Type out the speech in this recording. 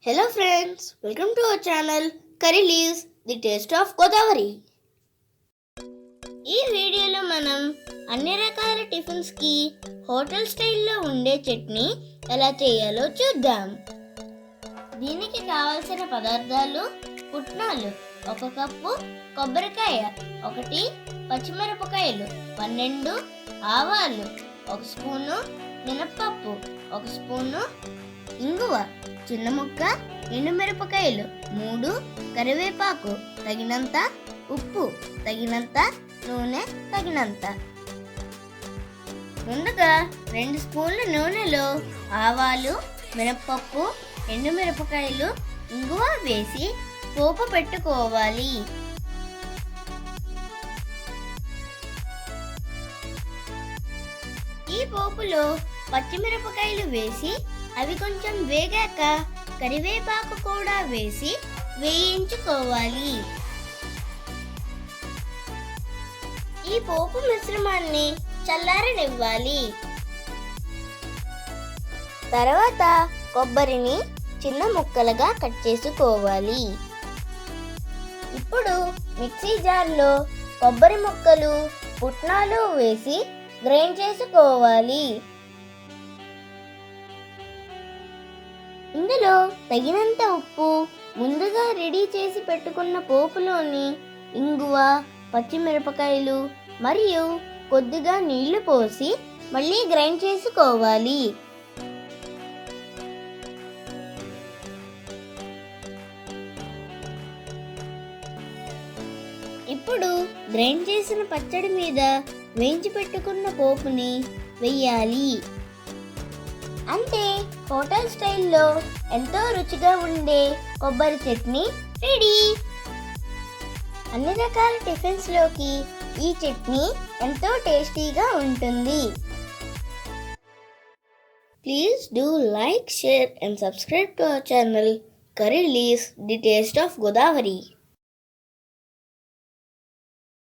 Hello friends, welcome to our channel Curry Leaves, the taste of Godavari. ఈ వీడియోలో మనం అన్ని రకాల టిఫిన్స్ కి హోటల్ స్టైల్లో ఉండే చట్నీ ఎలా చేయాలో చూద్దాం. దీనికి కావాల్సిన పదార్థాలు: పుట్నాలు 1 కప్పు, కొబ్బరికాయ 1, పచ్చిమిరపకాయలు 12, ఆవాలు 1 స్పూను, మినప్పప్పు 1 స్పూను, ఇంగువ చిన్న ముక్క, ఎండుమిరపకాయలు 3, కరివేపాకు తగినంత, ఉప్పు తగినంత, నూనె తగినంత. ముందుగా 2 స్పూన్ల నూనెలో ఆవాలు, మినప్పప్పు, ఎండుమిరపకాయలు, ఇంగువ వేసి పోపు పెట్టుకోవాలి. ఈ పోపులో పచ్చిమిరపకాయలు వేసి అవి కొంచెం వేగాక కరివేపాకు కూడా వేసి వేయించుకోవాలి. ఈ పోపు మిశ్రమాన్ని చల్లారనివ్వాలి. తర్వాత కొబ్బరిని చిన్న ముక్కలుగా కట్ చేసుకోవాలి. ఇప్పుడు మిక్సీ జార్లో కొబ్బరి ముక్కలు, పుట్నాలు వేసి గ్రైండ్ చేసుకోవాలి. ఇందులో తగినంత ఉప్పు, ముందుగా రెడీ చేసి పెట్టుకున్న పోపులోని ఇంగువ, పచ్చిమిరపకాయలు మరియు కొద్దిగా నీళ్లు పోసి మళ్ళీ గ్రైండ్ చేసుకోవాలి. ఇప్పుడు గ్రైండ్ చేసిన పచ్చడి మీద వేయించి పెట్టుకున్న పోపుని వేయాలి. అంతే, హోటల్ స్టైల్లో ఎంతో రుచిగా ఉండే కొబ్బరి చట్నీ రెడీ. అన్ని రకాల టిఫిన్స్లోకి ఈ చట్నీ ఎంతో టేస్టీగా ఉంటుంది. Please do like, share and subscribe to our channel Curry Leaves, the taste of Godavari.